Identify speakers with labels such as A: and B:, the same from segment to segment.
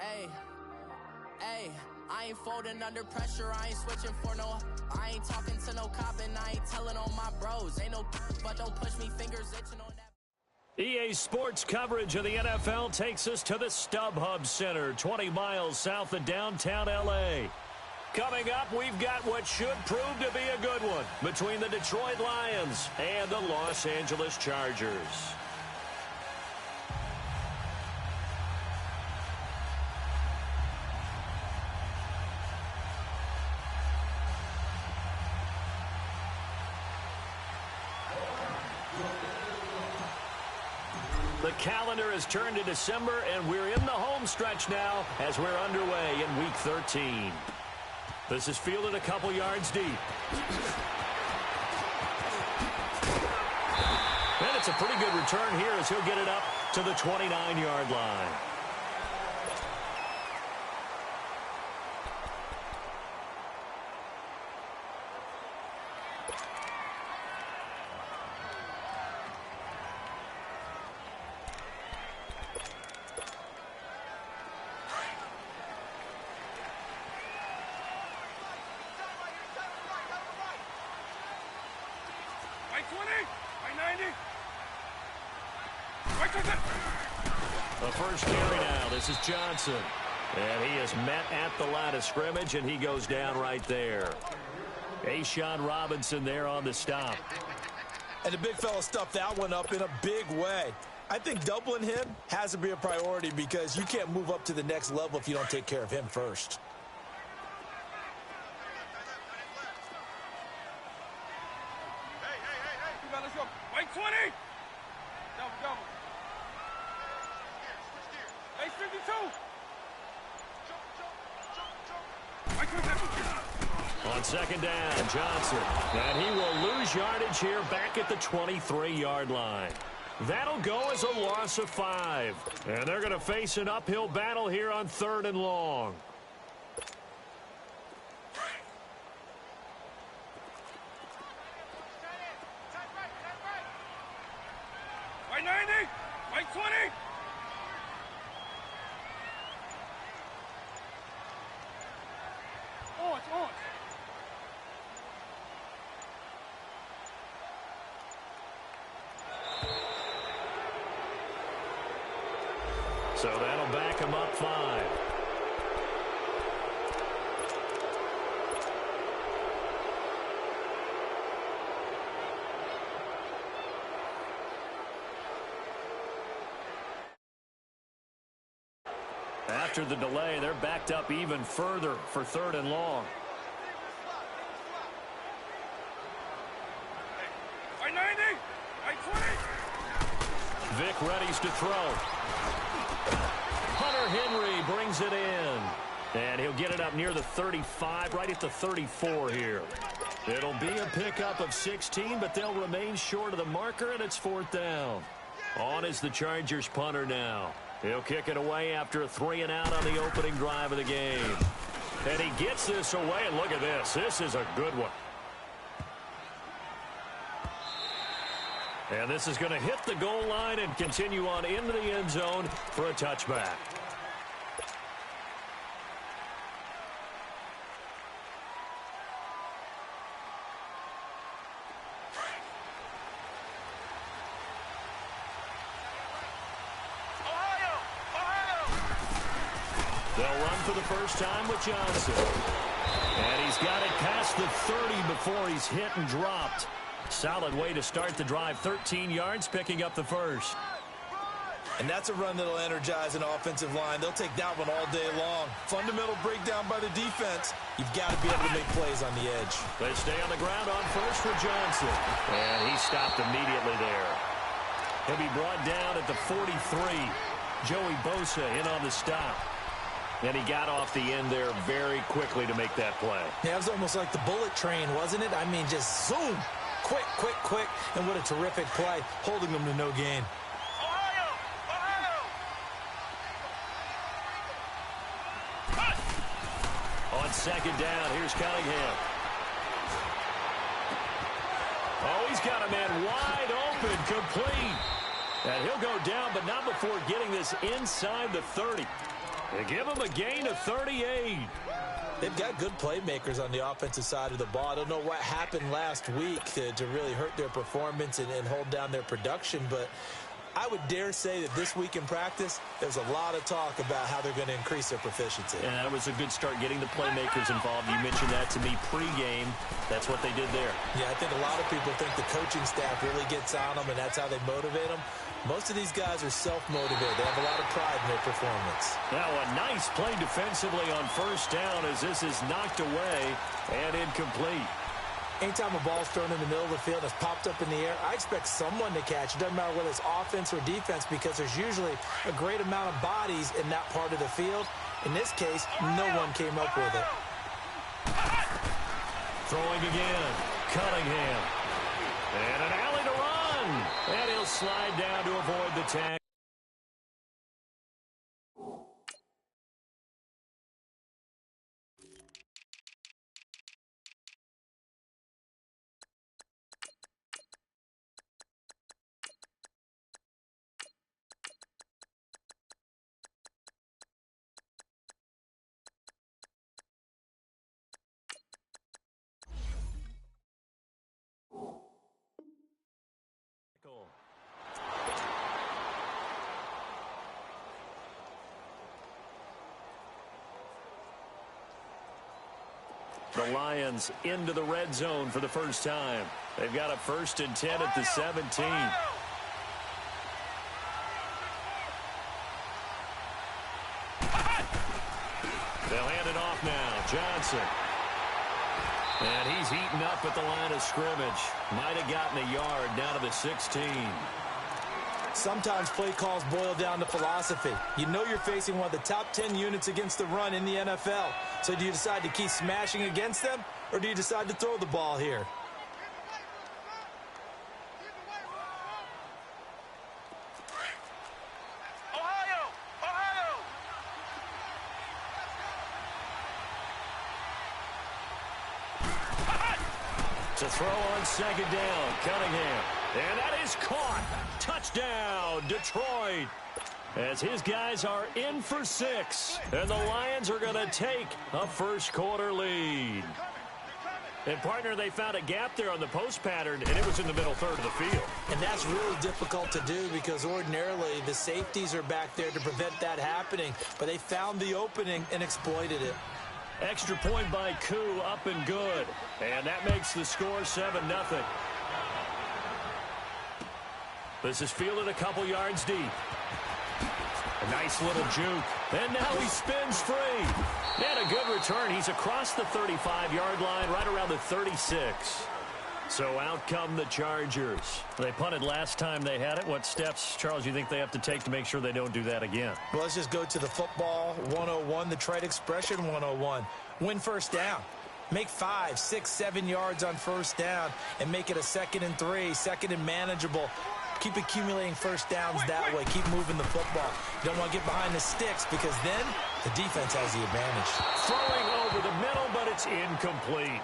A: Hey, hey, I ain't folding under pressure, I ain't switching for no. I ain't talking to no cop and I ain't telling on my bros. Ain't no but don't push me, fingers itching on that.
B: EA Sports coverage of the NFL takes us to the StubHub Center, 20 miles south of downtown L.A. Coming up, we've got what should prove to be a good one between the Detroit Lions and the Los Angeles Chargers. The calendar has turned to December, and we're in the home stretch now as we're underway in Week 13. This is fielded a couple yards deep. And it's a pretty good return here as he'll get it up to the 29-yard line. The first carry now. This is Johnson. And he is met at the line of scrimmage, and he goes down right there. A'Shawn Robinson there on the stop.
C: And the big fella stuffed that one up in a big way. I think doubling him has to be a priority because you can't move up to the next level if you don't take care of him first.
D: Let's go. Wait, 20. Double. Hey, 52.
B: On second down, Johnson. And he will lose yardage here back at the 23-yard line. That'll go as a loss of 5. And they're going to face an uphill battle here on 3rd and long.
D: Wait, 90. Wait, 20. On.
B: So that'll back him up 5. After the delay, they're backed up even further for 3rd and long.
D: Wait, 90. Wait, 20.
B: Vic readies to throw. Hunter Henry brings it in. And he'll get it up near the 35, right at the 34 here. It'll be a pickup of 16, but they'll remain short of the marker, and it's 4th down. On is the Chargers punter now. He'll kick it away after a 3-and-out on the opening drive of the game. And he gets this away, and look at this. This is a good one. And this is going to hit the goal line and continue on into the end zone for a touchback. They'll run for the first time with Johnson. And he's got it past the 30 before he's hit and dropped. Solid way to start the drive. 13 yards, picking up the first.
C: And that's a run that'll energize an offensive line. They'll take that one all day long. Fundamental breakdown by the defense. You've got to be able to make plays on the edge.
B: They stay on the ground on first for Johnson. And he stopped immediately there. He'll be brought down at the 43. Joey Bosa in on the stop. And he got off the end there very quickly to make that play.
C: Yeah, it was almost like the bullet train, wasn't it? I mean, just zoom. Quick. And what a terrific play, holding them to no gain.
B: On second down, here's Cunningham. Oh, he's got a man wide open, complete. And he'll go down, but not before getting this inside the 30. They give them a gain of 38.
C: They've got good playmakers on the offensive side of the ball. I don't know what happened last week to really hurt their performance and hold down their production, but I would dare say that this week in practice, there's a lot of talk about how they're going to increase their proficiency.
B: And that was a good start, getting the playmakers involved. You mentioned that to me pregame. That's what they did there.
C: Yeah, I think a lot of people think the coaching staff really gets on them, and that's how they motivate them. Most of these guys are self-motivated. They have a lot of pride in their performance.
B: Now a nice play defensively on first down as this is knocked away and incomplete.
C: Anytime a ball's thrown in the middle of the field and it's popped up in the air, I expect someone to catch. It doesn't matter whether it's offense or defense because there's usually a great amount of bodies in that part of the field. In this case, no one came up with it.
B: Throwing again. Cunningham. And an alley to run. And he'll slide down to avoid the tackle. The Lions into the red zone for the first time. They've got a 1st and 10 at the 17. They'll hand it off now. Johnson. And he's heating up at the line of scrimmage. Might have gotten a yard down to the 16.
C: Sometimes play calls boil down to philosophy. You know you're facing one of the top 10 units against the run in the NFL. So do you decide to keep smashing against them, or do you decide to throw the ball here?
B: To throw on second down, Cunningham. And that is caught. Touchdown, Detroit. As his guys are in for 6. And the Lions are going to take a first quarter lead. And, partner, they found a gap there on the post pattern, and it was in the middle third of the field.
C: And that's really difficult to do because ordinarily the safeties are back there to prevent that happening. But they found the opening and exploited it.
B: Extra point by Koo, up and good. And that makes the score 7-0. This is fielded a couple yards deep. A nice little juke. And now he spins free. And a good return. He's across the 35-yard line, right around the 36. So out come the Chargers. They punted last time they had it. What steps, Charles, you think they have to take to make sure they don't do that again?
C: Well, let's just go to the football 101, the trade expression 101. Win first down. Make 5, 6, 7 yards on first down and make it a 2nd and 3, 2nd and manageable. Keep accumulating first downs that way. Keep moving the football. You don't want to get behind the sticks because then the defense has the advantage.
B: Throwing over the middle, but it's incomplete.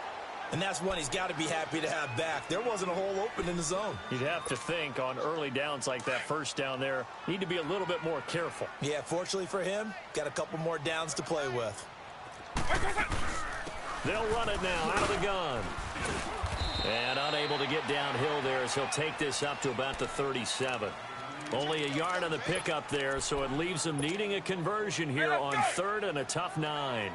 C: And that's one he's got to be happy to have back. There wasn't a hole open in the zone.
B: You'd have to think on early downs like that first down there, need to be a little bit more careful.
C: Yeah, fortunately for him, got a couple more downs to play with.
B: They'll run it now out of the gun. And unable to get downhill there as he'll take this up to about the 37. Only a yard on the pickup there, so it leaves him needing a conversion here on 3rd and a tough 9.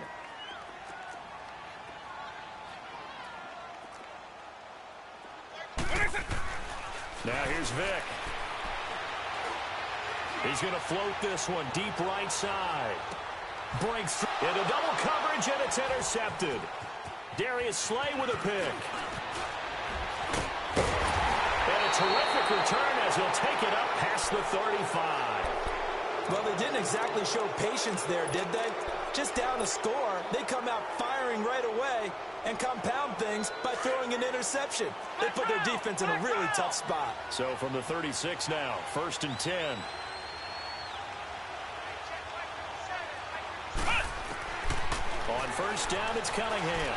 B: Now here's Vick. He's going to float this one deep right side. Breaks through into double coverage, and it's intercepted. Darius Slay with a pick. And a terrific return as he'll take it up past the 35.
C: Well, they didn't exactly show patience there, did they? Just down a score, they come out firing right away and compound things by throwing an interception. They put their defense in a really tough spot.
B: So from the 36 now, 1st and 10. On first down, it's Cunningham.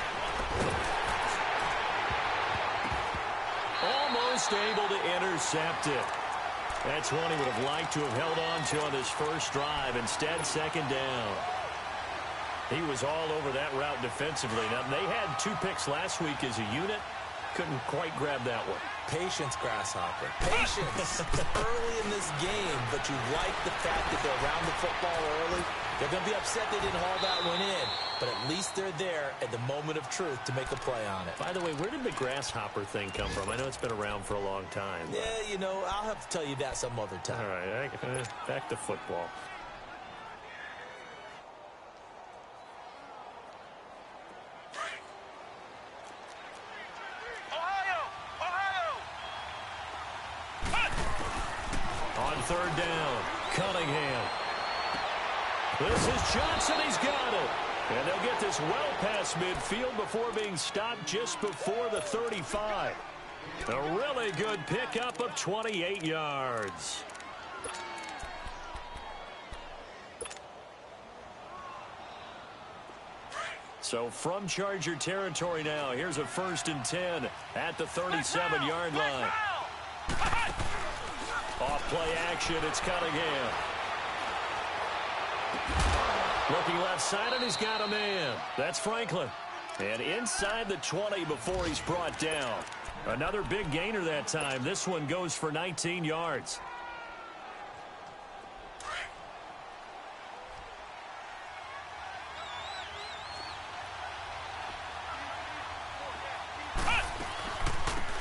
B: Almost able to intercept it. That's one he would have liked to have held on to on this first drive. Instead, second down. He was all over that route defensively. Now, they had 2 picks last week as a unit. Couldn't quite grab that one.
C: Patience, Grasshopper. Patience early in this game, but you like the fact that they're around the football early. They're going to be upset they didn't haul that one in, but at least they're there at the moment of truth to make a play on it.
B: By the way, where did the grasshopper thing come from? I know it's been around for a long time.
C: Yeah, you know, I'll have to tell you that some other time.
B: All right, back to football. On third down, Cunningham. This is Johnson. He's got it. And they'll get this well past midfield before being stopped just before the 35. A really good pickup of 28 yards. So from Charger territory now, here's a 1st and 10 at the 37-yard line. Off play action, it's Cunningham. Looking left side, and he's got a man. That's Franklin. And inside the 20 before he's brought down. Another big gainer that time. This one goes for 19 yards.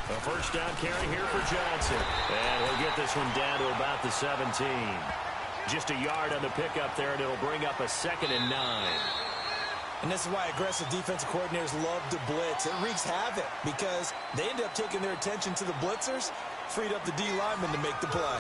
B: A first down carry here for Johnson. And he'll get this one down to about the 17. Just a yard on the pickup there, and it'll bring up a 2nd and 9.
C: And this is why aggressive defensive coordinators love to blitz. It wreaks havoc because they end up taking their attention to the blitzers, freed up the D lineman to make the play.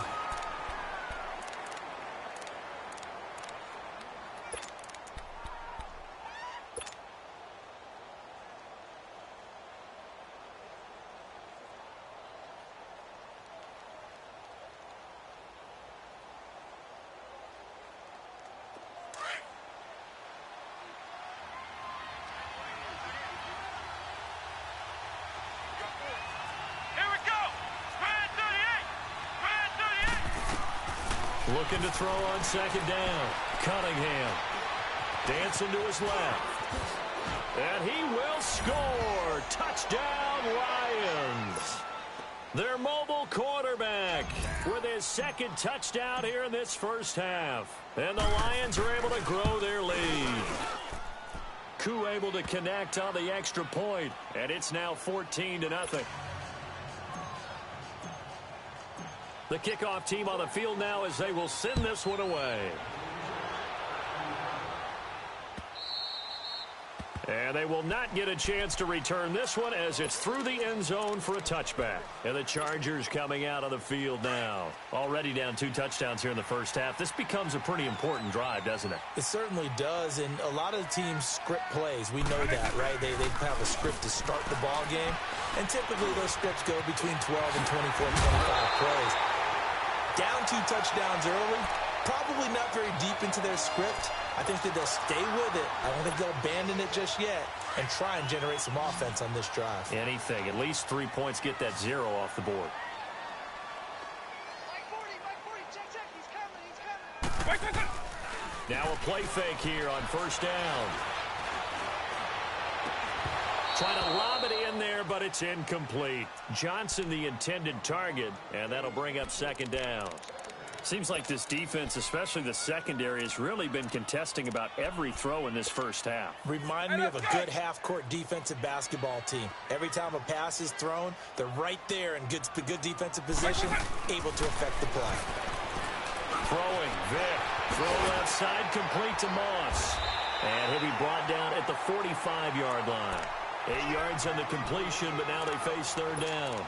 B: Looking to throw on 2nd down. Cunningham. Dancing to his left. And he will score. Touchdown, Lions. Their mobile quarterback with his 2nd touchdown here in this first half. And the Lions are able to grow their lead. Koo able to connect on the extra point. And it's now 14-0. The kickoff team on the field now as they will send this one away. And they will not get a chance to return this one as it's through the end zone for a touchback. And the Chargers coming out on the field now. Already down 2 touchdowns here in the first half. This becomes a pretty important drive, doesn't it?
C: It certainly does, and a lot of the teams script plays. We know that, right? They have a script to start the ball game, and typically those scripts go between 12 and 24, 25 plays. Down 2 touchdowns early, probably not very deep into their script. I think that they'll stay with it. I don't think they'll abandon it just yet and try and generate some offense on this drive.
B: Anything. At least 3 points, get that 0 off the board.
D: Wait, wait, wait.
B: Now a play fake here on 1st down. Trying to lob it in there, but it's incomplete. Johnson the intended target, and that'll bring up 2nd down. Seems like this defense, especially the secondary, has really been contesting about every throw in this first half.
C: Remind me of a good half-court defensive basketball team. Every time a pass is thrown, they're right there in good defensive position, able to affect the play.
B: Throwing, Vic. Throw left side, complete to Moss. And he'll be brought down at the 45-yard line. 8 yards on the completion, but now they face 3rd down.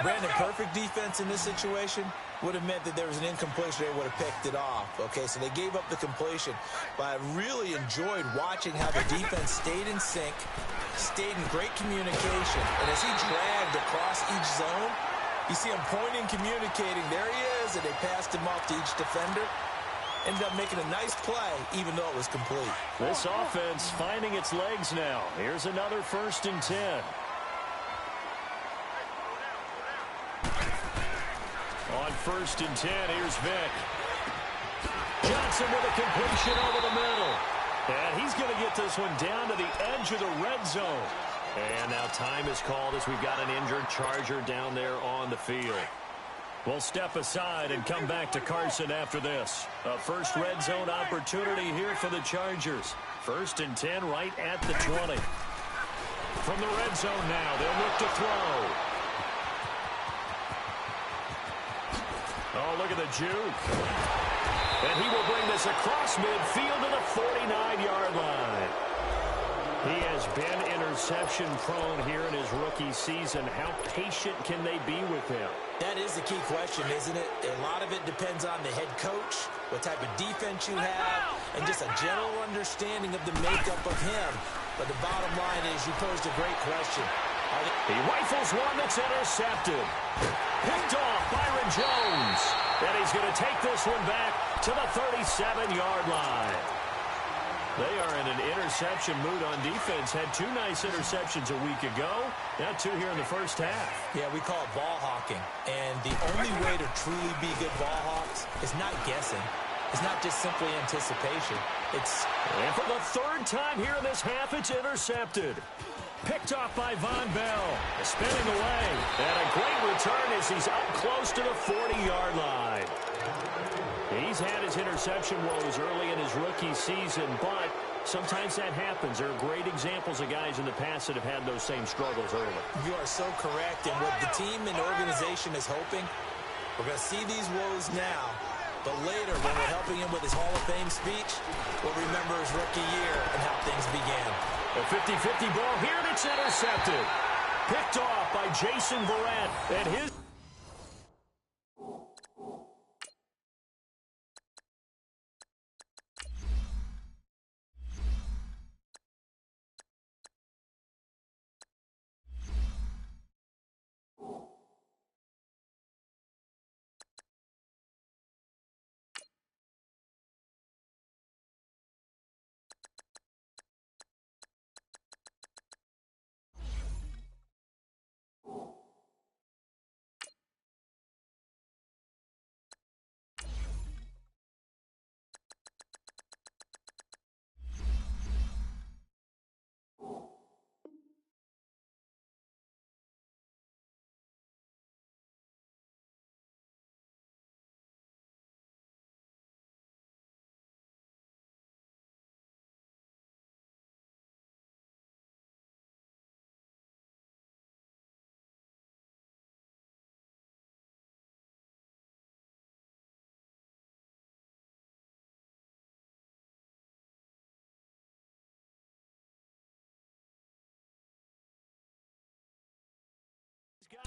C: Brandon, perfect defense in this situation would have meant that there was an incompletion. They would have picked it off. Okay, so they gave up the completion. But I really enjoyed watching how the defense stayed in sync, stayed in great communication. And as he dragged across each zone, you see him pointing, communicating. There he is, and they passed him off to each defender. Ended up making a nice play, even though it was complete.
B: This offense finding its legs now. Here's another 1st and 10. on 1st and 10. Here's Vick. Johnson with a completion over the middle. And he's going to get this one down to the edge of the red zone. And now time is called as we've got an injured Charger down there on the field. We'll step aside and come back to Carson after this. A first red zone opportunity here for the Chargers. 1st and 10 right at the 20. From the red zone now, they'll look to throw. Oh, look at the juke. And he will bring this across midfield to the 49-yard line. He has been interception-prone here in his rookie season. How patient can they be with him?
C: That is the key question, isn't it? A lot of it depends on the head coach, what type of defense you have, and just a general understanding of the makeup of him. But the bottom line is you posed a great question.
B: He rifles one that's intercepted. Picked off Byron Jones. And he's going to take this one back to the 37-yard line. They are in an interception mood on defense. Had 2 nice interceptions a week ago. Now 2 here in the first half.
C: Yeah, we call it ball hawking. And the only way to truly be good ball hawks is not guessing. It's not just simply anticipation.
B: And for the 3rd time here in this half, it's intercepted. Picked off by Von Bell. Spinning away. And a great return as he's up close to the 40-yard line. He's had his interception woes early in his rookie season, but sometimes that happens. There are great examples of guys in the past that have had those same struggles early.
C: You are so correct. And what the team and organization is hoping, we're going to see these woes now, but later when we're helping him with his Hall of Fame speech, we'll remember his rookie year and how things began.
B: A 50-50 ball here, and it's intercepted. Picked off by Jason Verrett. And his...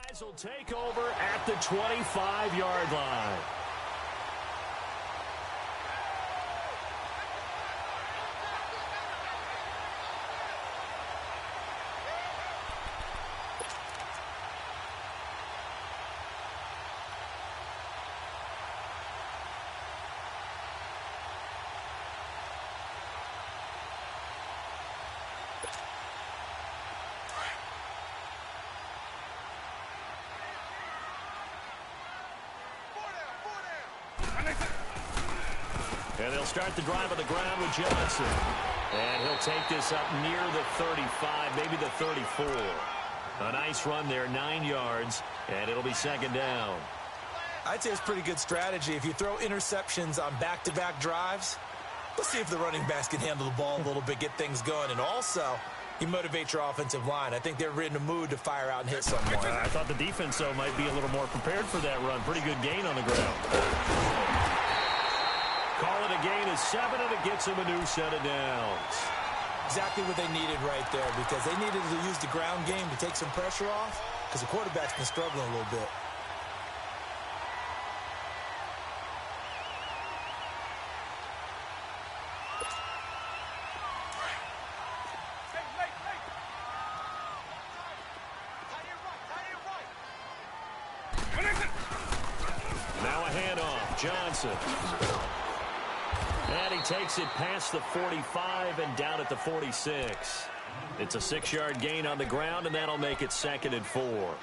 B: Guys will take over at the 25-yard line. And they'll start the drive on the ground with Johnson. And he'll take this up near the 35, maybe the 34. A nice run there, 9 yards, and it'll be 2nd down.
C: I'd say it's pretty good strategy. If you throw interceptions on back-to-back drives, let's see if the running backs can handle the ball a little bit, get things going. And also, you motivate your offensive line. I think they're in a mood to fire out and hit someone.
B: I thought the defense, though, might be a little more prepared for that run. Pretty good gain on the ground. Call it a gain of 7, and it gets them a new set of downs.
C: Exactly what they needed right there, because they needed to use the ground game to take some pressure off, because the quarterback's been struggling a little bit.
B: Now a handoff, Johnson. And he takes it past the 45 and down at the 46. It's a 6-yard gain on the ground, and that'll make it 2nd and 4.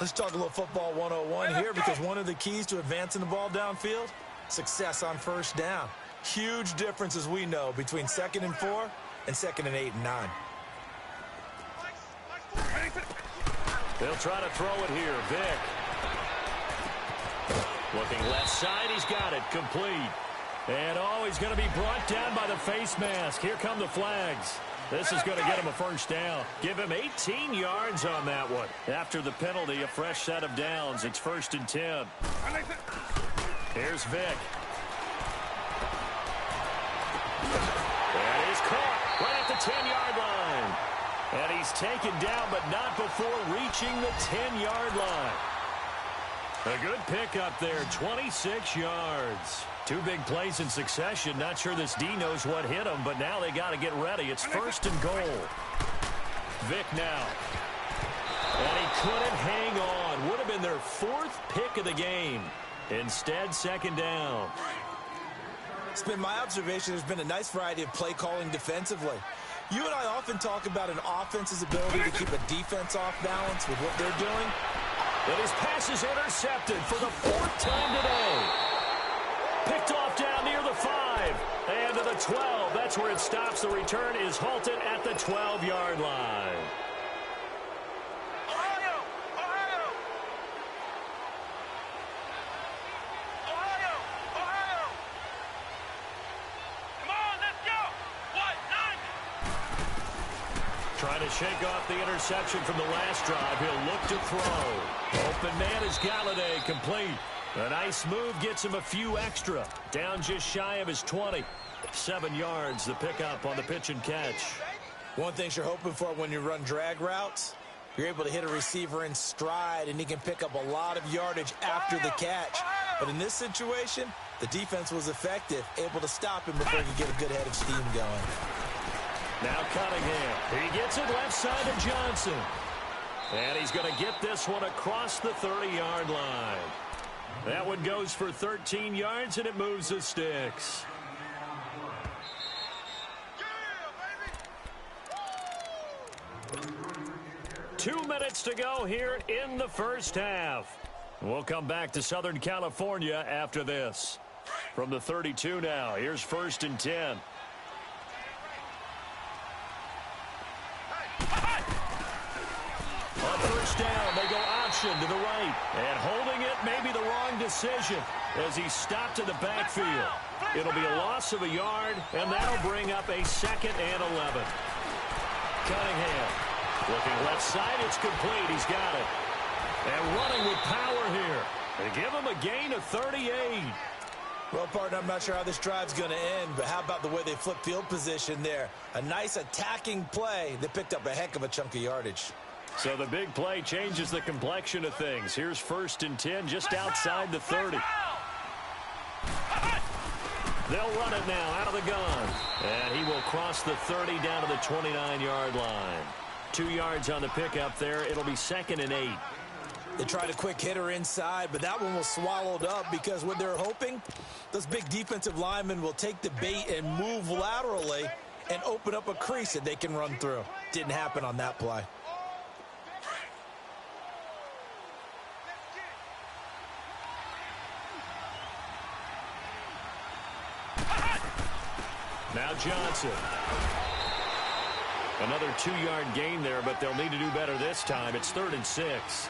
C: Let's talk a little football 101 here, because one of the keys to advancing the ball downfield, success on first down. Huge difference, as we know, between 2nd and 4 and 2nd and 8 and 9.
B: They'll try to throw it here. Vick. Looking left side. He's got it. Complete. And, he's going to be brought down by the face mask. Here come the flags. This is going to get him a first down. Give him 18 yards on that one. After the penalty, a fresh set of downs. It's 1st and 10. Here's Vick. And he's caught right at the 10-yard line. And he's taken down, but not before reaching the 10-yard line. A good pickup there, 26 yards. 2 big plays in succession. Not sure this D knows what hit him, but now they got to get ready. It's 1st and goal. Vick now. And he couldn't hang on. Would have been their 4th pick of the game. Instead, 2nd down.
C: It's been my observation there's been a nice variety of play calling defensively. You and I often talk about an offense's ability to keep a defense off balance with what they're doing.
B: But his pass is intercepted for the 4th time today. Picked off down near the 5 and to the 12. That's where it stops. The return is halted at the 12-yard line. Trying to shake off the interception from the last drive. He'll look to throw. Open man is Galladay, complete. A nice move gets him a few extra. Down just shy of his 20. 7 yards, the pickup on the pitch and catch.
C: One thing you're hoping for when you run drag routes, you're able to hit a receiver in stride, and he can pick up a lot of yardage after the catch. But in this situation, the defense was effective, able to stop him before he could get a good head of steam going.
B: Now Cunningham. He gets it left side to Johnson. And he's going to get this one across the 30-yard line. That one goes for 13 yards, and it moves the sticks. Yeah, 2 minutes to go here in the first half. We'll come back to Southern California after this. From the 32 now, here's 1st and 10. On first down, they go option to the right. And holding it may be the wrong decision as he's stopped in the backfield. It'll be a loss of a yard, and that'll bring up a 2nd and 11. Cunningham looking left side. It's complete. He's got it. And running with power here. They give him a gain of 38.
C: Well, partner, I'm not sure how this drive's going to end, but how about the way they flip field position there? A nice attacking play that picked up a heck of a chunk of yardage.
B: So the big play changes the complexion of things. Here's 1st and 10 just outside the 30. They'll run it now out of the gun. And he will cross the 30 down to the 29-yard line. 2 yards on the pickup there. It'll be 2nd and 8.
C: They tried a quick hitter inside, but that one was swallowed up because what they're hoping, those big defensive linemen will take the bait and move laterally and open up a crease that they can run through. Didn't happen on that play.
B: Now Johnson. Another 2-yard gain there, but they'll need to do better this time. It's 3rd and 6.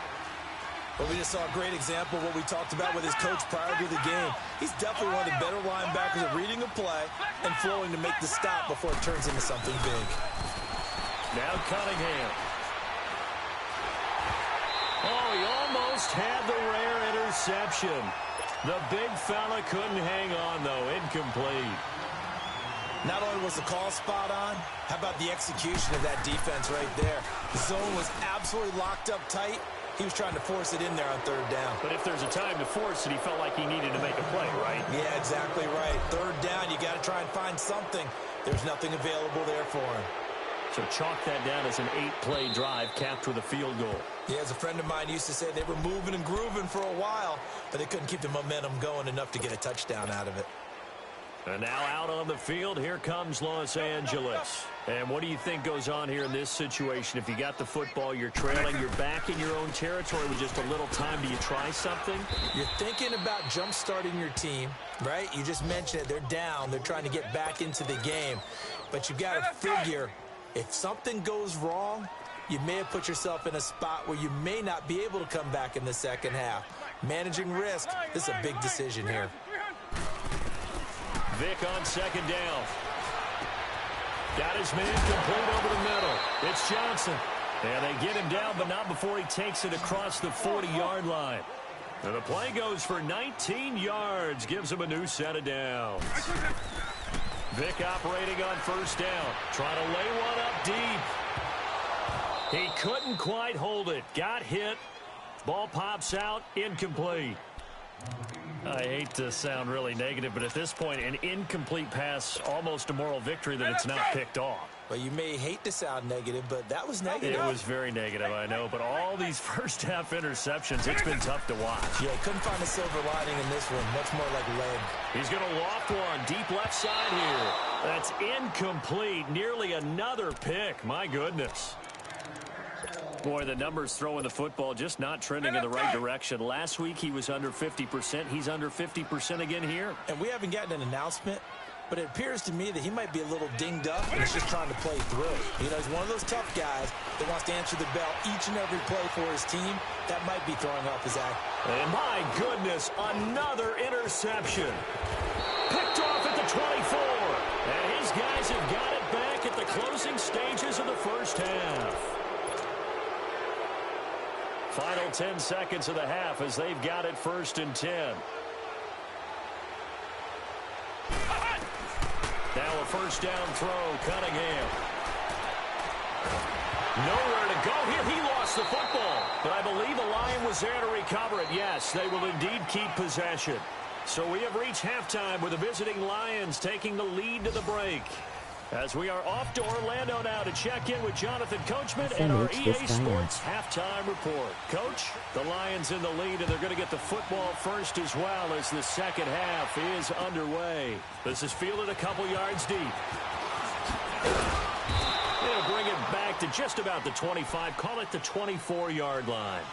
C: Well, we just saw a great example of what we talked about with his coach prior to the game. He's definitely one of the better linebackers at reading a play and flowing to make the stop before it turns into something big.
B: Now Cunningham. Oh, he almost had the rare interception. The big fella couldn't hang on, though. Incomplete.
C: Not only was the call spot on, how about the execution of that defense right there? The zone was absolutely locked up tight. He was trying to force it in there on 3rd down.
B: But if there's a time to force it, he felt like he needed to make a play, right?
C: Yeah, exactly right. 3rd down, you got to try and find something. There's nothing available there for him.
B: So chalk that down as an 8-play drive capped with a field goal.
C: Yeah, as a friend of mine used to say, they were moving and grooving for a while, but they couldn't keep the momentum going enough to get a touchdown out of it.
B: And now out on the field, here comes Los Angeles. And what do you think goes on here in this situation? If you got the football, you're trailing, you're back in your own territory with just a little time. Do you try something?
C: You're thinking about jump-starting your team, right? You just mentioned it. They're down. They're trying to get back into the game. But you've got to figure if something goes wrong, you may have put yourself in a spot where you may not be able to come back in the second half. Managing risk, this is a big decision here.
B: Vic on second down. Got his man complete over the middle. It's Johnson. And they get him down, but not before he takes it across the 40-yard line. And the play goes for 19 yards. Gives him a new set of downs. Vic operating on first down. Trying to lay one up deep. He couldn't quite hold it. Got hit. Ball pops out. Incomplete. I hate to sound really negative, but at this point, an incomplete pass, almost a moral victory that it's not picked off.
C: Well, you may hate to sound negative, but that was negative.
B: It was very negative, I know, but all these first-half interceptions, it's been tough to watch.
C: Yeah, couldn't find a silver lining in this one. Much more like lead.
B: He's going to loft one, deep left side here. That's incomplete. Nearly another pick. My goodness. Boy, the numbers throwing the football just not trending in the right direction. Last week he was under 50%. He's under 50% again here.
C: And we haven't gotten an announcement, but it appears to me that he might be a little dinged up and he's just trying to play through. You know, he's one of those tough guys that wants to answer the bell each and every play for his team. That might be throwing off his act.
B: And my goodness, another interception. Picked off at the 24. And his guys have got it back at the closing stages of the first half. Final 10 seconds of the half as they've got it 1st and 10. Now a first down throw, Cunningham. Nowhere to go here. He lost the football. But I believe a Lion was there to recover it. Yes, they will indeed keep possession. So we have reached halftime with the visiting Lions taking the lead to the break. As we are off to Orlando now to check in with Jonathan Coachman and our EA Sports halftime report. Coach, the Lions in the lead, and they're going to get the football first as well as the second half is underway. This is fielded a couple yards deep. They'll bring it back to just about the 25, call it the 24-yard line.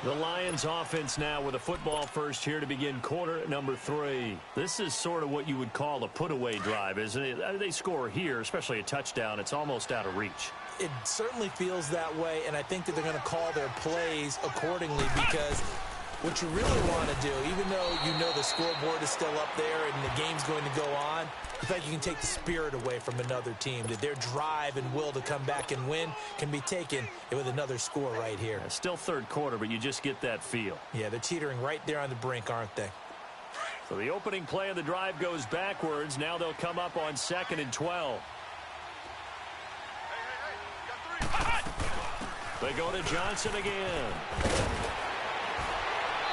B: The Lions offense now with a football first here to begin quarter number 3. This is sort of what you would call a put-away drive, isn't it? They score here, especially a touchdown. It's almost out of reach.
C: It certainly feels that way, and I think that they're going to call their plays accordingly because what you really want to do, even though you know the scoreboard is still up there and the game's going to go on, in fact, you can take the spirit away from another team. That their drive and will to come back and win can be taken with another score right here.
B: Still third quarter, but you just get that feel.
C: Yeah, they're teetering right there on the brink, aren't they?
B: So the opening play of the drive goes backwards. Now they'll come up on 2nd and 12. They go to Johnson again.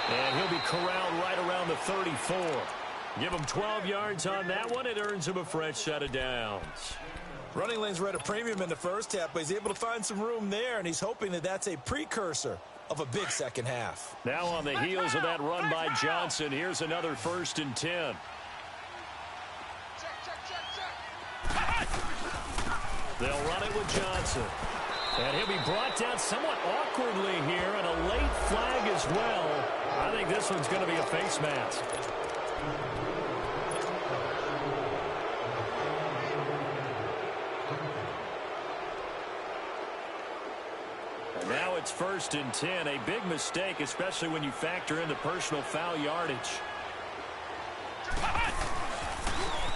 B: And he'll be corralled right around the 34. Give him 12 yards on that one. It earns him a fresh set of downs.
C: Running lanes were at a premium in the first half, but he's able to find some room there, and he's hoping that that's a precursor of a big second half.
B: Now on the heels of that run by Johnson, here's another 1st and 10. They'll run it with Johnson. And he'll be brought down somewhat awkwardly here, and a late flag as well. I think this one's going to be a face mask. And now it's 1st and 10. A big mistake, especially when you factor in the personal foul yardage.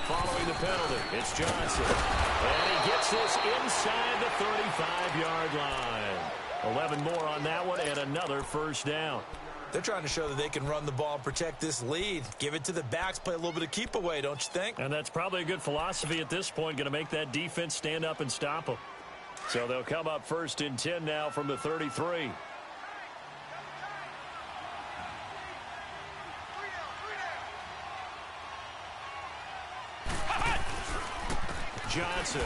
B: Following the penalty, it's Johnson. And he gets this inside the 35-yard line. 11 more on that one and another first down.
C: They're trying to show that they can run the ball and protect this lead. Give it to the backs, play a little bit of keep away, don't you think?
B: And that's probably a good philosophy at this point, going to make that defense stand up and stop them. So they'll come up 1st and 10 now from the 33. Johnson.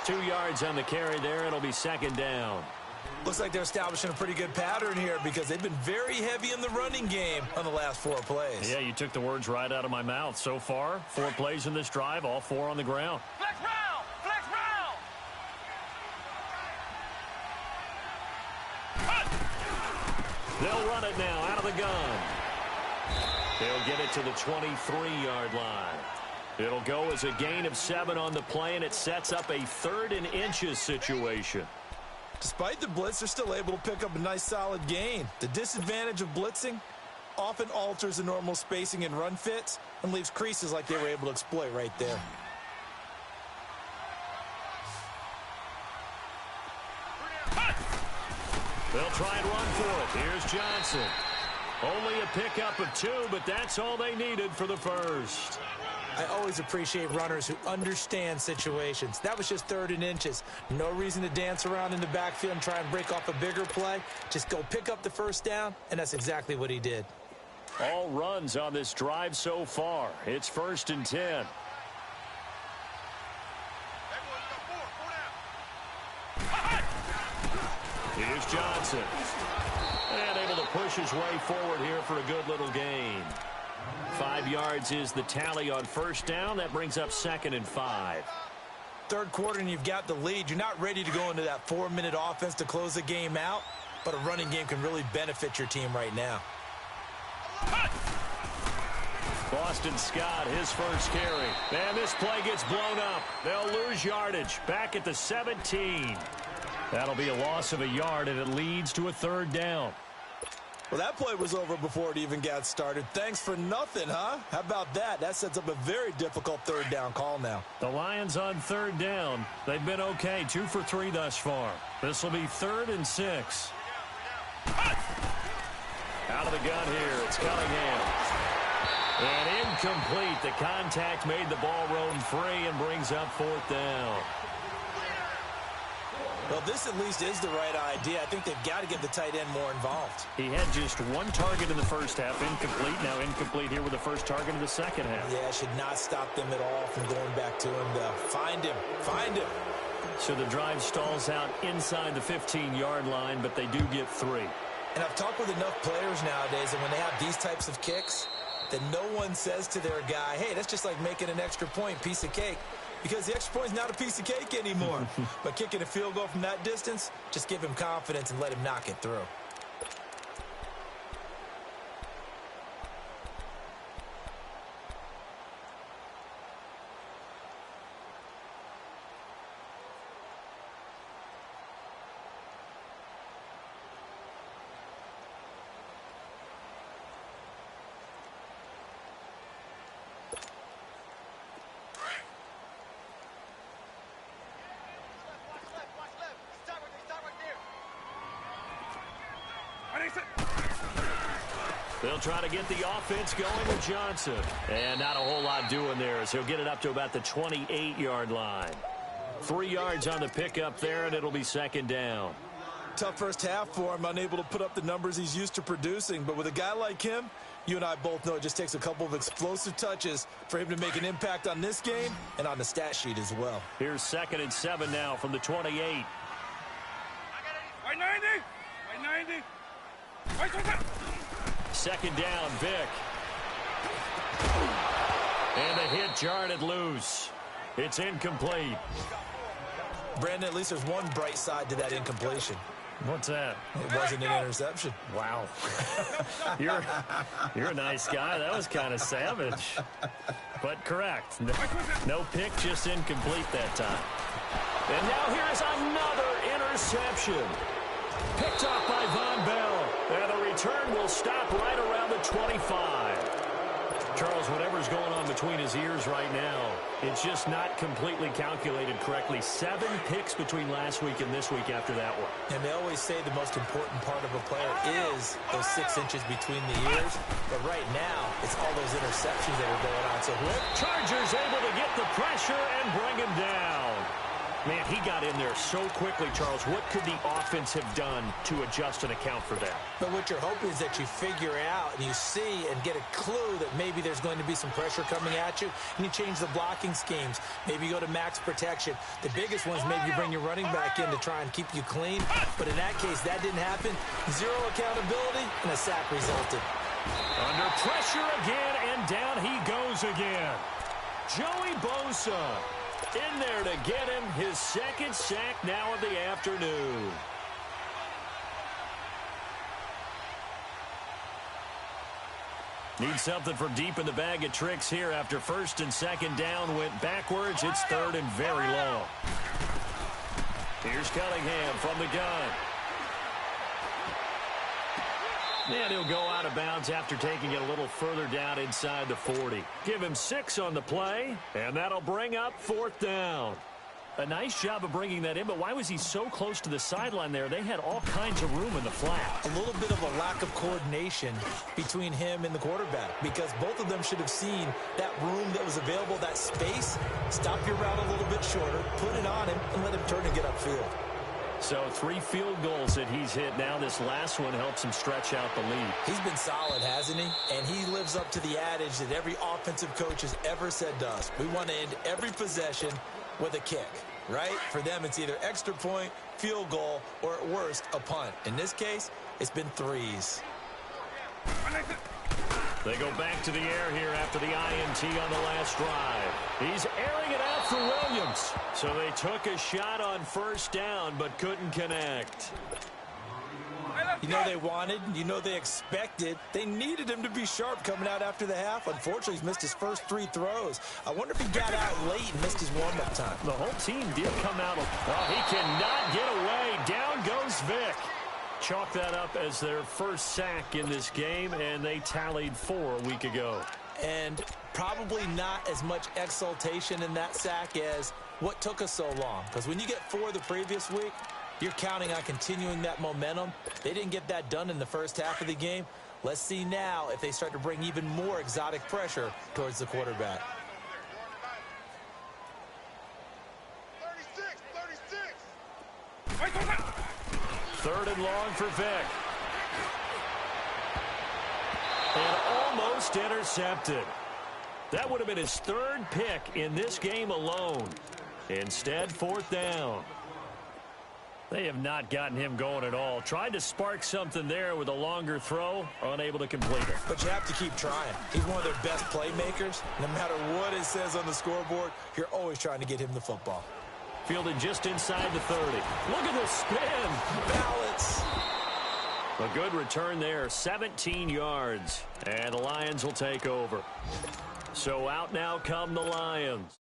B: 2 yards on the carry there. It'll be 2nd down.
C: Looks like they're establishing a pretty good pattern here because they've been very heavy in the running game on the last 4 plays.
B: Yeah, you took the words right out of my mouth. So far, 4 plays in this drive, all 4 on the ground.
D: Flex round! Flex round!
B: They'll run it now out of the gun. They'll get it to the 23-yard line. It'll go as a gain of 7 on the play, and it sets up a 3rd and inches situation.
C: Despite the blitz, they're still able to pick up a nice solid gain. The disadvantage of blitzing often alters the normal spacing and run fits and leaves creases like they were able to exploit right there.
B: They'll try and run for it. Here's Johnson. Only a pickup of 2, but that's all they needed for the first.
C: I always appreciate runners who understand situations. That was just 3rd and inches. No reason to dance around in the backfield and try and break off a bigger play. Just go pick up the first down, and that's exactly what he did.
B: All runs on this drive so far. It's 1st and 10. Here's Johnson. And able to push his way forward here for a good little gain. 5 yards is the tally on first down. That brings up 2nd and 5.
C: 3rd quarter and you've got the lead. You're not ready to go into that 4-minute offense to close the game out, but a running game can really benefit your team right now.
B: Boston Scott, his first carry. And this play gets blown up. They'll lose yardage. Back at the 17. That'll be a loss of a yard, and it leads to a 3rd down.
C: Well, that play was over before it even got started. Thanks for nothing, huh? How about that? That sets up a very difficult 3rd down call now.
B: The Lions on 3rd down. They've been okay, 2 for 3 thus far. This will be 3rd and 6. Out of the gun here, it's Cunningham. And incomplete. The contact made the ball roam free and brings up 4th down.
C: Well, this at least is the right idea. I think they've got to get the tight end more involved.
B: He had just 1 target in the first half, incomplete. Now incomplete here with the first target in the second half.
C: Yeah, should not stop them at all from going back to him. Find him. Find him.
B: So the drive stalls out inside the 15-yard line, but they do get 3.
C: And I've talked with enough players nowadays, and when they have these types of kicks, that no one says to their guy, hey, that's just like making an extra point, piece of cake. Because the extra point is not a piece of cake anymore. But kicking a field goal from that distance, just give him confidence and let him knock it through.
B: They'll try to get the offense going with Johnson. And not a whole lot doing there as he'll get it up to about the 28-yard line. 3 yards on the pickup there, and it'll be 2nd down.
C: Tough first half for him, unable to put up the numbers he's used to producing. But with a guy like him, you and I both know it just takes a couple of explosive touches for him to make an impact on this game and on the stat sheet as well.
B: Here's 2nd and 7 now from the 28.
D: Right 90! Right 90! Right 20!
B: 2nd down, Vick. And the hit jarred it loose. It's incomplete.
C: Brandon, at least there's one bright side to that incompletion.
B: What's that?
C: It wasn't an interception.
B: Wow. You're a nice guy. That was kind of savage. But correct. No pick, just incomplete that time. And now here's another interception. Picked off by Von Bell. And the return will stop right around the 25. Charles, whatever's going on between his ears right now, it's just not completely calculated correctly. 7 picks between last week and this week after that one.
C: And they always say the most important part of a player is those 6 inches between the ears. But right now, it's all those interceptions that are going on. So
B: Chargers able to get the pressure and bring him down. Man, he got in there so quickly, Charles. What could the offense have done to adjust and account for that?
C: But what you're hoping is that you figure out and you see and get a clue that maybe there's going to be some pressure coming at you, and you change the blocking schemes. Maybe you go to max protection. The biggest one is maybe you bring your running back in to try and keep you clean. But in that case, that didn't happen. Zero accountability, and a sack resulted.
B: Under pressure again, and down he goes again. Joey Bosa in there to get him his second sack now of the afternoon. Need something for deep in the bag of tricks here after first and second down went backwards. It's third and very long. Here's Cunningham from the gun. And he'll go out of bounds after taking it a little further down inside the 40. Give him 6 on the play, and that'll bring up fourth down. A nice job of bringing that in, but why was he so close to the sideline there? They had all kinds of room in the flat.
C: A little bit of a lack of coordination between him and the quarterback, because both of them should have seen that room that was available, that space. Stop your route a little bit shorter, put it on him, and let him turn and get upfield.
B: So 3 field goals that he's hit now. This last one helps him stretch out the lead.
C: He's been solid, hasn't he? And he lives up to the adage that every offensive coach has ever said to us. We want to end every possession with a kick, right? For them, it's either extra point, field goal, or at worst, a punt. In this case, it's been 3s.
B: They go back to the air here after the INT on the last drive. He's airing it out for Williams. So they took a shot on first down but couldn't connect.
C: You know they wanted, you know they expected. They needed him to be sharp coming out after the half. Unfortunately, he's missed his first 3 throws. I wonder if he got out late and missed his warm-up time.
B: The whole team did come out. Well, he cannot get away. Down goes Vick. Chalk that up as their first sack in this game, and they tallied 4 a week ago.
C: And probably not as much exultation in that sack as what took us so long. Because when you get 4 the previous week, you're counting on continuing that momentum. They didn't get that done in the first half of the game. Let's see now if they start to bring even more exotic pressure towards the quarterback.
D: 36.
B: Third and long for Vick. And almost intercepted. That would have been his 3rd pick in this game alone. Instead, 4th down. They have not gotten him going at all. Tried to spark something there with a longer throw, unable to complete it.
C: But you have to keep trying. He's one of their best playmakers. No matter what it says on the scoreboard, you're always trying to get him the football.
B: Fielded just inside the 30. Look at the spin.
C: Balance.
B: A good return there, 17 yards. And the Lions will take over. So out now come the Lions.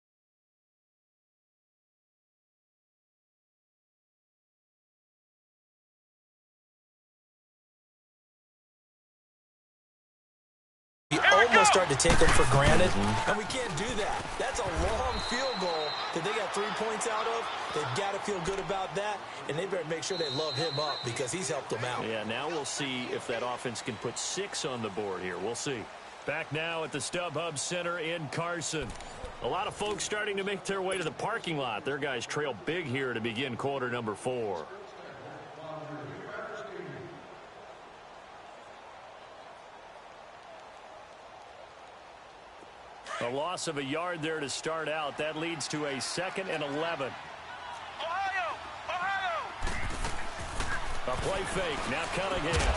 C: You almost start to take them for granted, and we can't do that. That's a long field goal that they got 3 points out of. They've got to feel good about that, and they better make sure they love him up because he's helped them out.
B: Yeah, now we'll see if that offense can put 6 on the board here. We'll see. Back now at the StubHub Center in Carson. A lot of folks starting to make their way to the parking lot. Their guys trail big here to begin quarter number 4. A loss of a yard there to start out. That leads to a 2nd and 11.
D: Ohio!
B: A play fake. Now Cunningham.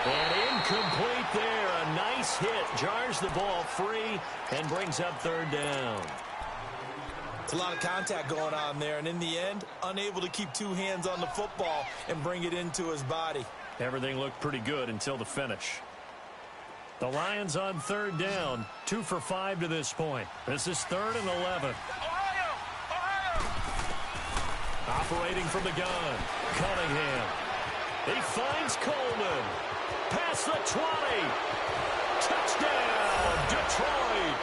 B: And incomplete there. A nice hit. Jars the ball free and brings up 3rd down.
C: It's a lot of contact going on there, and in the end, unable to keep 2 hands on the football and bring it into his body.
B: Everything looked pretty good until the finish. The Lions on 3rd down, 2 for 5 to this point. This is 3rd and 11.
D: Ohio!
B: Operating from the gun, Cunningham. He finds Coleman. Past the 20. Touchdown, Detroit.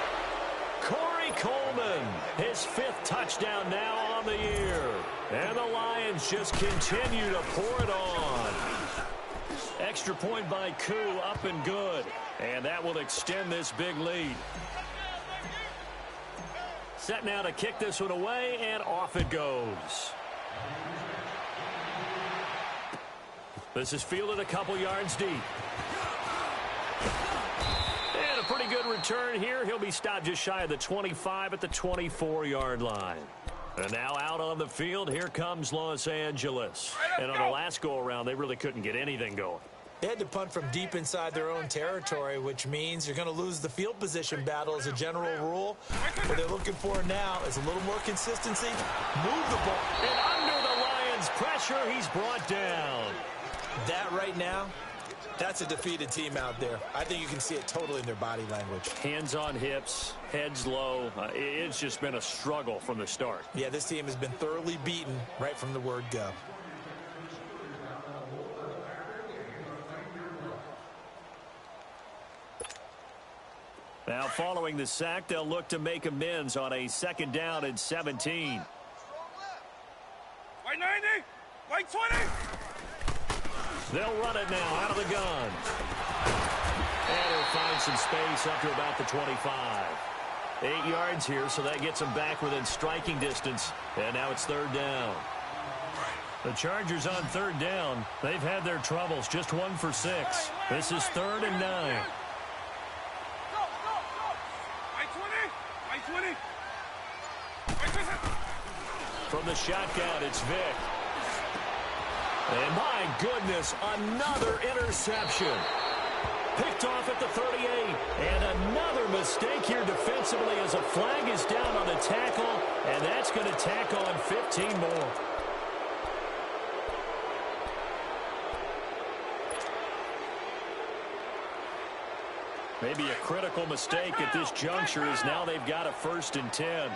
B: Corey Coleman, his 5th touchdown now on the year. And the Lions just continue to pour it on. Extra point by Koo, up and good. And that will extend this big lead. Set now to kick this one away, and off it goes. This is fielded a couple yards deep. And a pretty good return here. He'll be stopped just shy of the 25 at the 24-yard line. And now out on the field, here comes Los Angeles. And on the last go-around, they really couldn't get anything going.
C: They had to punt from deep inside their own territory, which means you're going to lose the field position battle as a general rule. What they're looking for now is a little more consistency. Move the ball.
B: And under the Lions' pressure, he's brought down.
C: That right now, that's a defeated team out there. I think you can see it totally in their body language.
B: Hands on hips, heads low. It's just been a struggle from the start.
C: Yeah, this team has been thoroughly beaten right from the word go.
B: Now following the sack, they'll look to make amends on a 2nd down and 17.
D: White 90, white 20.
B: They'll run it now out of the gun. And he'll find some space up to about the 25. 8 yards here, so that gets them back within striking distance. And now it's 3rd down. The Chargers on 3rd down. They've had their troubles, just 1 for 6. This is 3rd and 9. From the shotgun, it's Vick. And my goodness, another interception. Picked off at the 38. And another mistake here defensively as a flag is down on the tackle. And that's going to tack on 15 more. Maybe a critical mistake at this juncture is now they've got a 1st and 10.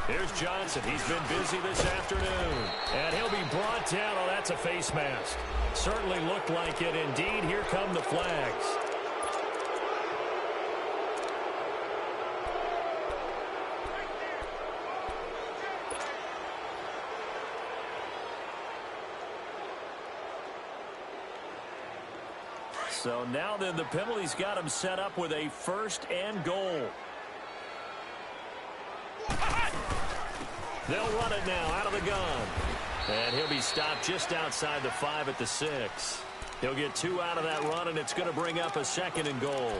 B: Here's Johnson. He's been busy this afternoon. And he'll be brought down. Oh, that's a face mask. Certainly looked like it. Indeed, here come the flags. So now then the penalty's got him set up with a 1st and goal. They'll run it now out of the gun. And he'll be stopped just outside the 5 at the 6. He'll get 2 out of that run, and it's going to bring up a 2nd and goal.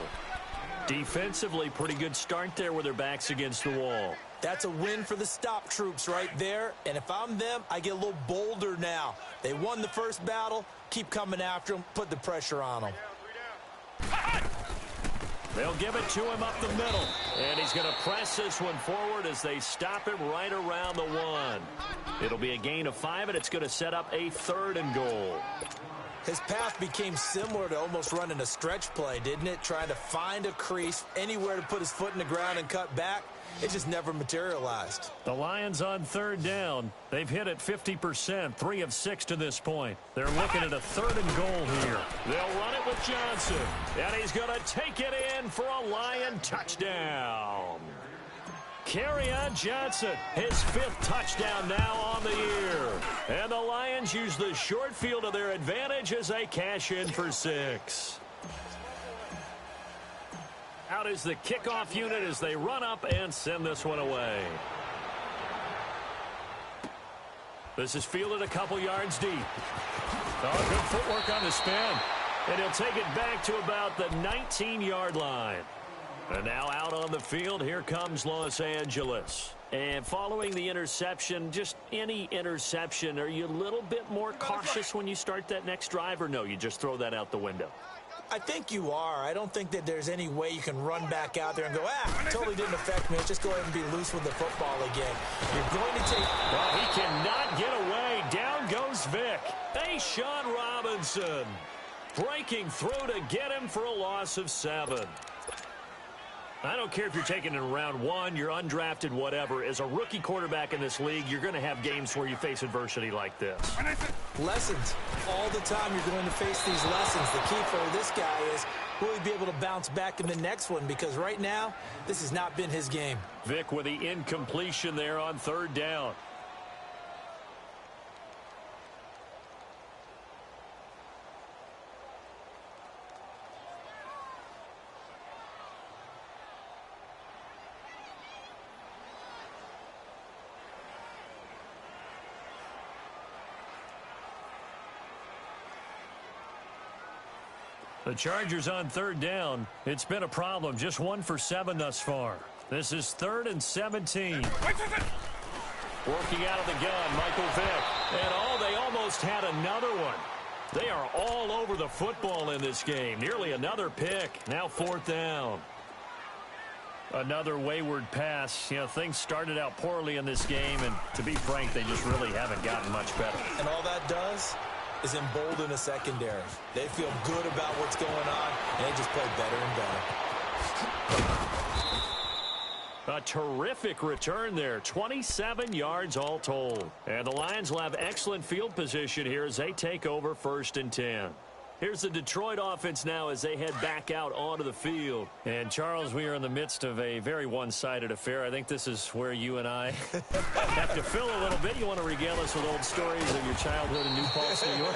B: Defensively, pretty good start there with their backs against the wall.
C: That's a win for the stop troops right there. And if I'm them, I get a little bolder now. They won the first battle. Keep coming after them. Put the pressure on them.
B: They'll give it to him up the middle. And he's going to press this one forward as they stop him right around the 1. It'll be a gain of 5, and it's going to set up a 3rd and goal.
C: His path became similar to almost running a stretch play, didn't it? Trying to find a crease, anywhere to put his foot in the ground and cut back. It just never materialized.
B: The Lions on 3rd down. They've hit it 50%, 3 of 6 to this point. They're looking at a 3rd and goal here. They'll run it with Johnson. And he's going to take it in for a Lion touchdown. Kerryon Johnson, his 5th touchdown now on the year. And the Lions use the short field to their advantage as they cash in for 6. Out is the kickoff unit as they run up and send this one away. This is fielded a couple yards deep. Oh, good footwork on the spin. And he'll take it back to about the 19-yard line. And now out on the field, here comes Los Angeles. And following the interception, just any interception, are you a little bit more cautious when you start that next drive, or no, you just throw that out the window?
C: I think you are. I don't think that there's any way you can run back out there and go, totally didn't affect me. Let's just go ahead and be loose with the football again. You're going to take...
B: Well, he cannot get away. Down goes Vick. Sean Robinson breaking through to get him for a loss of 7. I don't care if you're taking it in round 1, you're undrafted, whatever. As a rookie quarterback in this league, you're going to have games where you face adversity like this.
C: Lessons. All the time you're going to face these lessons. The key for this guy is will he be able to bounce back in the next one? Because right now, this has not been his game.
B: Vick with the incompletion there on 3rd down. The Chargers on third down. It's been a problem. Just 1 for 7 thus far. This is 3rd and 17. Working out of the gun, Michael Vick. And they almost had another one. They are all over the football in this game. Nearly another pick. Now 4th down. Another wayward pass. You know, things started out poorly in this game, and to be frank, they just really haven't gotten much better.
C: And all that does is embolden a secondary. They feel good about what's going on, and they just play better and better.
B: A terrific return there. 27 yards all told. And the Lions will have excellent field position here as they take over 1st and 10. Here's the Detroit offense now as they head back out onto the field. And, Charles, we are in the midst of a very one-sided affair. I think this is where you and I have to fill a little bit. You want to regale us with old stories of your childhood in New Paltz, New York?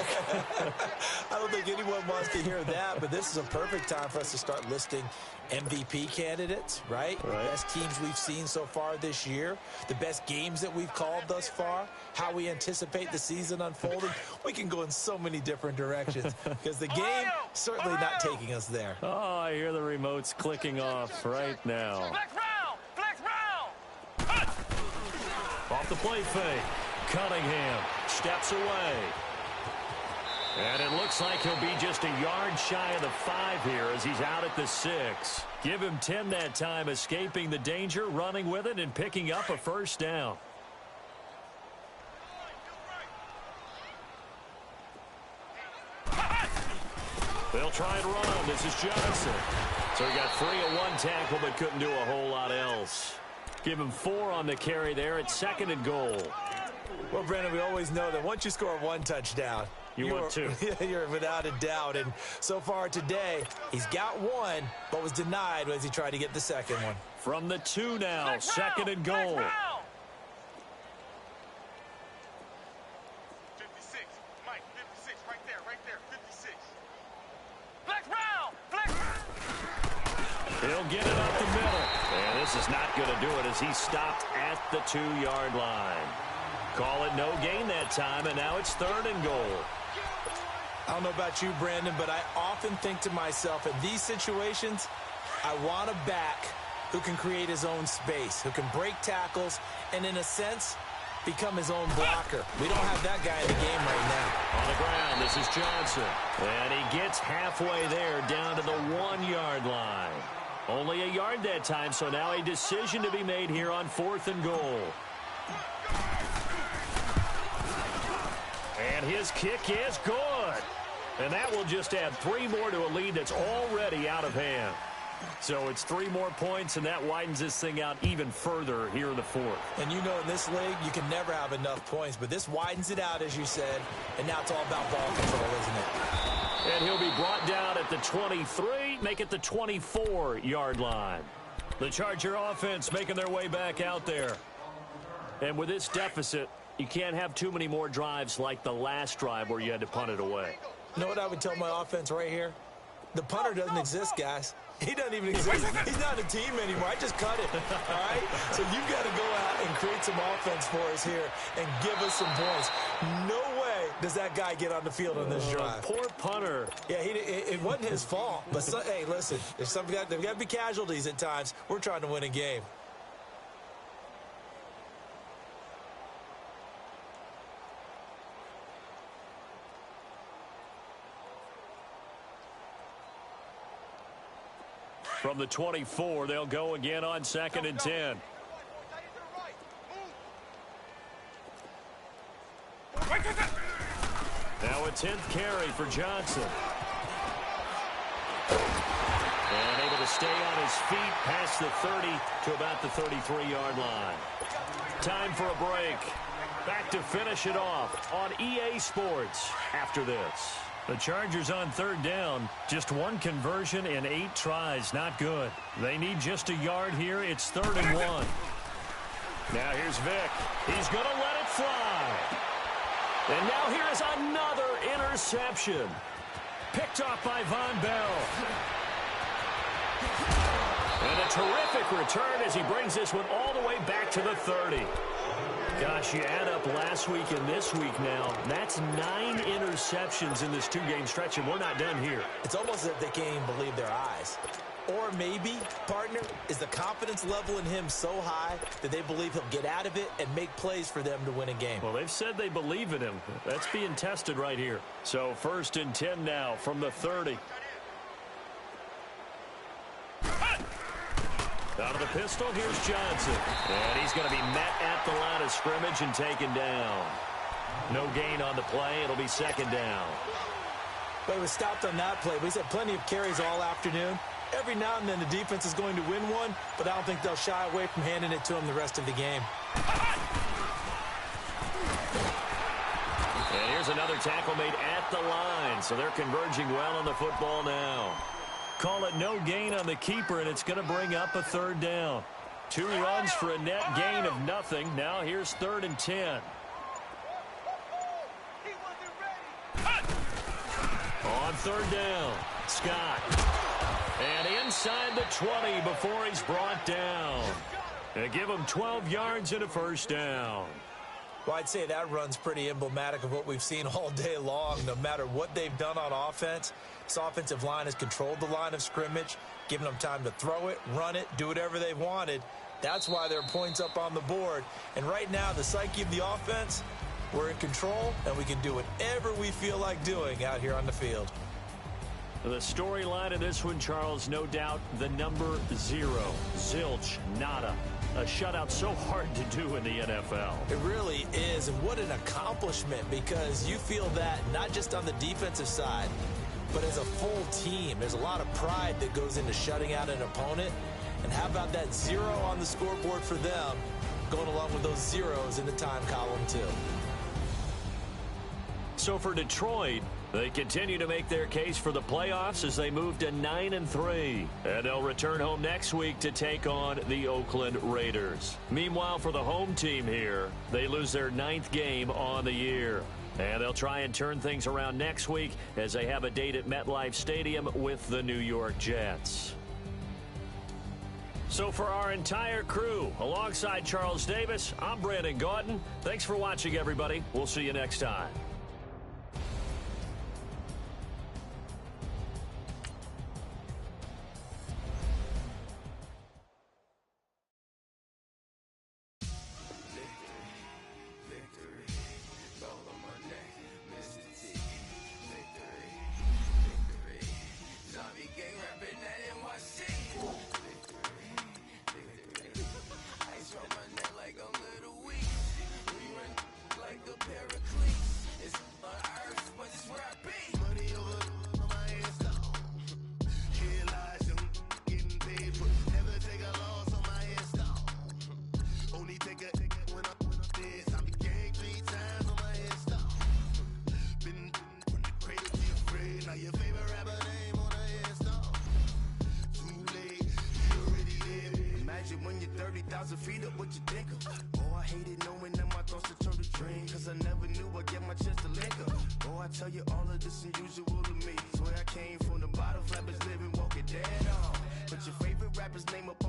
C: I don't think anyone wants to hear that, but this is a perfect time for us to start listing MVP candidates, right? Best teams we've seen so far this year, the best games that we've called thus far, how we anticipate the season unfolding. We can go in so many different directions because the game certainly not taking us there.
B: Oh, I hear the remotes clicking off right now.
D: Flex round!
B: Off the play fake. Cunningham steps away. And it looks like he'll be just a yard shy of the 5 here as he's out at the 6. Give him 10 that time, escaping the danger, running with it, and picking up a 1st down. They'll try and run. This is Johnson. So he got 3 on 1 tackle, but couldn't do a whole lot else. Give him 4 on the carry there at 2nd and goal.
C: Well, Brandon, we always know that once you score 1 touchdown,
B: want 2.
C: You're without a doubt. And so far today, he's got 1, but was denied as he tried to get the 2nd one.
B: From the 2 now, 2nd and goal.
D: 56, Mike, 56, right there, 56. Flex round!
B: He'll get it up the middle. And this is not going to do it as he stopped at the 2-yard line. Call it no gain that time, and now it's 3rd and goal.
C: I don't know about you, Brandon, but I often think to myself, in these situations, I want a back who can create his own space, who can break tackles, and in a sense, become his own blocker. We don't have that guy in the game right now.
B: On the ground, this is Johnson. And he gets halfway there down to the 1-yard line. Only a yard that time, so now a decision to be made here on 4th and goal. And his kick is good. And that will just add 3 more to a lead that's already out of hand. So it's 3 more points, and that widens this thing out even further here in the 4th.
C: And you know, in this league, you can never have enough points, but this widens it out, as you said, and now it's all about ball control, isn't it?
B: And he'll be brought down at the 23, make it the 24-yard line. The Charger offense making their way back out there. And with this deficit, you can't have too many more drives like the last drive where you had to punt it away.
C: You know what I would tell my offense right here? The punter doesn't exist, guys. He doesn't even exist. He's not a team anymore. I just cut it, all right? So you've got to go out and create some offense for us here and give us some points. No way does that guy get on the field on this drive.
B: Poor punter.
C: Yeah, it wasn't his fault. But, hey, listen, there's got to be casualties at times. We're trying to win a game.
B: From the 24, they'll go again on 2nd and 10. Now a 10th carry for Johnson. And able to stay on his feet past the 30 to about the 33-yard line. Time for a break. Back to finish it off on EA Sports after this. The Chargers on 3rd down. Just 1 conversion in 8 tries. Not good. They need just a yard here. It's 3rd and 1. Now here's Vick. He's going to let it fly. And now here's another interception. Picked off by Von Bell. And a terrific return as he brings this one all the way back to the 30. Gosh, you add up last week and this week now. That's 9 interceptions in this 2-game stretch, and we're not done here.
C: It's almost as if they can't even believe their eyes. Or maybe, partner, is the confidence level in him so high that they believe he'll get out of it and make plays for them to win a game.
B: Well, they've said they believe in him. That's being tested right here. So 1st and 10 now from the 30. Out of the pistol, here's Johnson. And he's going to be met at the line of scrimmage and taken down. No gain on the play. It'll be 2nd down.
C: But he was stopped on that play. He's had plenty of carries all afternoon. Every now and then the defense is going to win one, but I don't think they'll shy away from handing it to him the rest of the game.
B: And here's another tackle made at the line, so they're converging well on the football now. Call it no gain on the keeper, and it's going to bring up a 3rd down. 2 runs for a net gain of nothing. Now here's 3rd and 10. On 3rd down, Scott. And inside the 20 before he's brought down. They give him 12 yards and a 1st down.
C: Well, I'd say that run's pretty emblematic of what we've seen all day long. No matter what they've done on offense, this offensive line has controlled the line of scrimmage, given them time to throw it, run it, do whatever they wanted. That's why there are points up on the board. And right now, the psyche of the offense, we're in control, and we can do whatever we feel like doing out here on the field.
B: The storyline of this one, Charles, no doubt the number 0. Zilch, nada. A shutout so hard to do in the NFL.
C: It really is, and what an accomplishment, because you feel that not just on the defensive side, but as a full team. There's a lot of pride that goes into shutting out an opponent. And how about that 0 on the scoreboard for them, going along with those zeros in the time column too.
B: So for Detroit, they continue to make their case for the playoffs as they move to 9-3. And they'll return home next week to take on the Oakland Raiders. Meanwhile, for the home team here, they lose their 9th game on the year. And they'll try and turn things around next week as they have a date at MetLife Stadium with the New York Jets. So for our entire crew, alongside Charles Davis, I'm Brandon Gaudin. Thanks for watching, everybody. We'll see you next time.
E: When you're 30,000 feet up, what you think of? Oh, I hated knowing that my thoughts would turn to dream, cause I never knew I'd get my chance to link up. Oh, I tell you all of this unusual to me. Swear I came from the bottom, flappers living, walking dead on. But your favorite rapper's name up